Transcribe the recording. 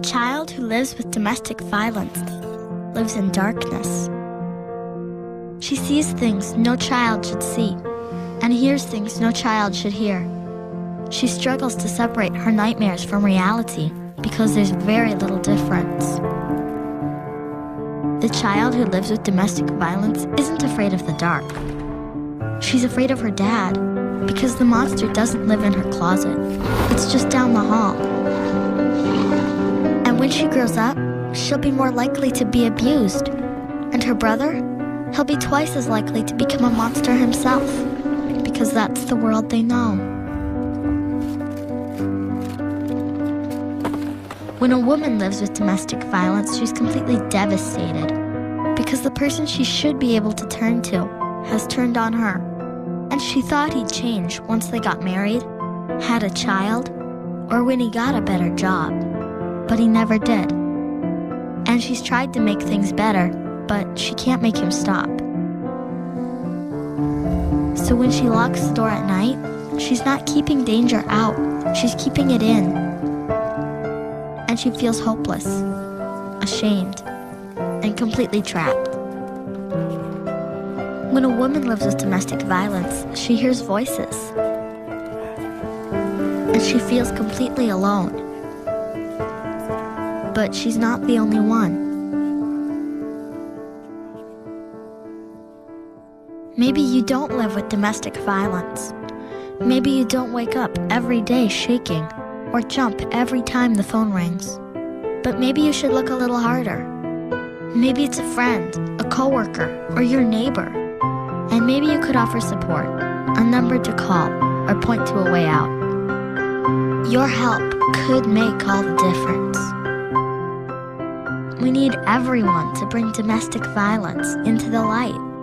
child who lives with domestic violence lives in darkness. She sees things no child should see and hears things no child should hear. She struggles to separate her nightmares from reality because there's very little difference. The child who lives with domestic violence isn't afraid of the dark. She's afraid of her dad because the monster doesn't live in her closet. It's just down the hall. And when she grows up, she'll be more likely to be abused. And her brother, he'll be twice as likely to become a monster himself because that's the world they know. When a woman lives with domestic violence, she's completely devastated because the person she should be able to turn to has turned on her. And she thought he'd change once they got married, had a child, or when he got a better job. But he never did. And she's tried to make things better, but she can't make him stop. So when she locks the door at night, she's not keeping danger out, she's keeping it in. And she feels hopeless, ashamed, and completely trapped. When a woman lives with domestic violence, she hears voices. And she feels completely alone. But she's not the only one. Maybe you don't live with domestic violence. Maybe you don't wake up every day shaking or jump every time the phone rings. But maybe you should look a little harder. Maybe it's a friend, a coworker, or your neighbor. And maybe you could offer support, a number to call, or point to a way out. Your help could make all the difference. We need everyone to bring domestic violence into the light.